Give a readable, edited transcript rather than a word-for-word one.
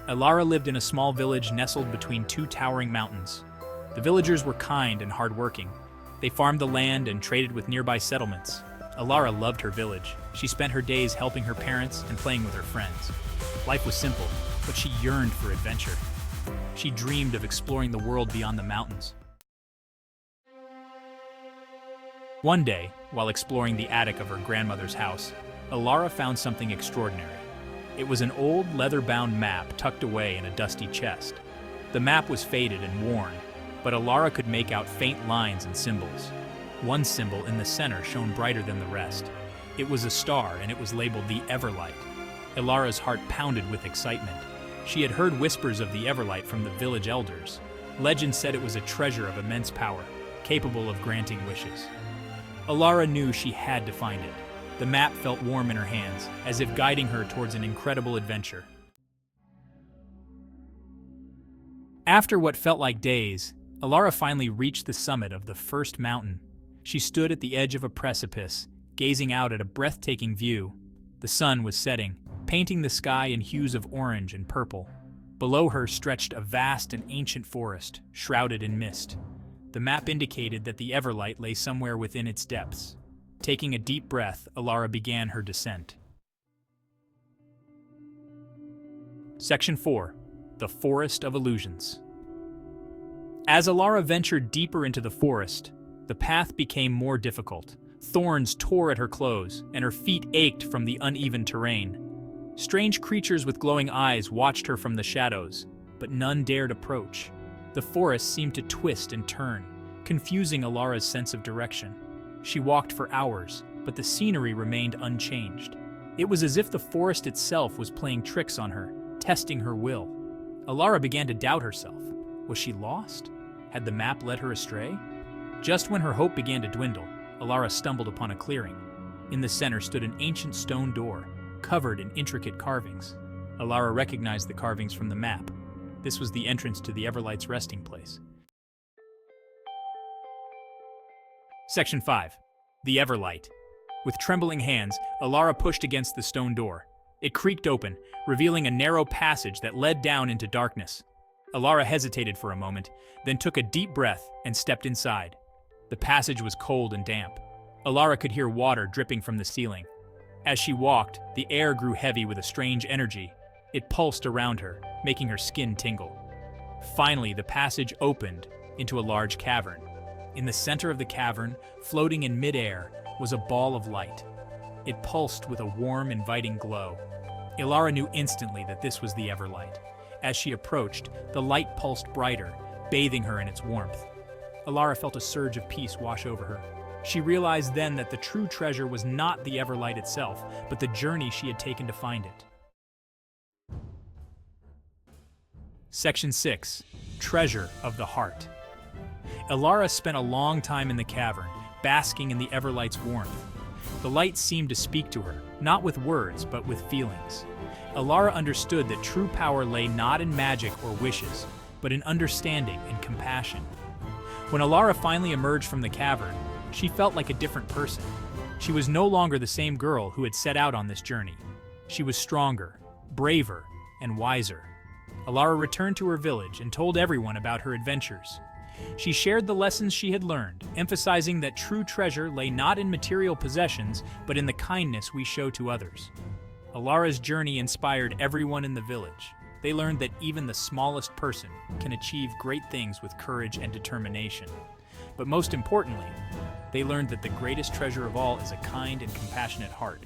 Elara lived in a small village nestled between two towering mountains. The villagers were kind and hardworking. They farmed the land and traded with nearby settlements. Elara loved her village. She spent her days helping her parents and playing with her friends. Life was simple, but she yearned for adventure. She dreamed of exploring the world beyond the mountains. One day, while exploring the attic of her grandmother's house, Elara found something extraordinary. It was an old leather-bound map tucked away in a dusty chest. The map was faded and worn, but Elara could make out faint lines and symbols. One symbol in the center shone brighter than the rest. It was a star, and it was labeled the Everlight. Elara's heart pounded with excitement. She had heard whispers of the Everlight from the village elders. Legend said it was a treasure of immense power, capable of granting wishes. Elara knew she had to find it. The map felt warm in her hands, as if guiding her towards an incredible adventure. After what felt like days, Elara finally reached the summit of the first mountain. She stood at the edge of a precipice, gazing out at a breathtaking view. The sun was setting, painting the sky in hues of orange and purple. Below her stretched a vast and ancient forest, shrouded in mist. The map indicated that the Everlight lay somewhere within its depths. Taking a deep breath, Elara began her descent. Section 4. The Forest of Illusions. As Elara ventured deeper into the forest, the path became more difficult. Thorns tore at her clothes, and her feet ached from the uneven terrain. Strange creatures with glowing eyes watched her from the shadows, but none dared approach. The forest seemed to twist and turn, confusing Elara's sense of direction. She walked for hours, but the scenery remained unchanged. It was as if the forest itself was playing tricks on her, testing her will. Elara began to doubt herself. Was she lost? Had the map led her astray? Just when her hope began to dwindle, Elara stumbled upon a clearing. In the center stood an ancient stone door, covered in intricate carvings. Elara recognized the carvings from the map. This was the entrance to the Everlight's resting place. Section 5. The Everlight. With trembling hands, Elara pushed against the stone door. It creaked open, revealing a narrow passage that led down into darkness. Elara hesitated for a moment, then took a deep breath and stepped inside. The passage was cold and damp. Elara could hear water dripping from the ceiling. As she walked, the air grew heavy with a strange energy. It pulsed around her, making her skin tingle. Finally, the passage opened into a large cavern. In the center of the cavern, floating in midair, was a ball of light. It pulsed with a warm, inviting glow. Elara knew instantly that this was the Everlight. As she approached, the light pulsed brighter, bathing her in its warmth. Elara felt a surge of peace wash over her. She realized then that the true treasure was not the Everlight itself, but the journey she had taken to find it. Section 6. Treasure of the Heart. Elara spent a long time in the cavern, basking in the Everlight's warmth. The light seemed to speak to her, not with words, but with feelings. Elara understood that true power lay not in magic or wishes, but in understanding and compassion. When Elara finally emerged from the cavern, she felt like a different person. She was no longer the same girl who had set out on this journey. She was stronger, braver, and wiser. Elara returned to her village and told everyone about her adventures. She shared the lessons she had learned, emphasizing that true treasure lay not in material possessions, but in the kindness we show to others. Elara's journey inspired everyone in the village. They learned that even the smallest person can achieve great things with courage and determination. But most importantly, they learned that the greatest treasure of all is a kind and compassionate heart.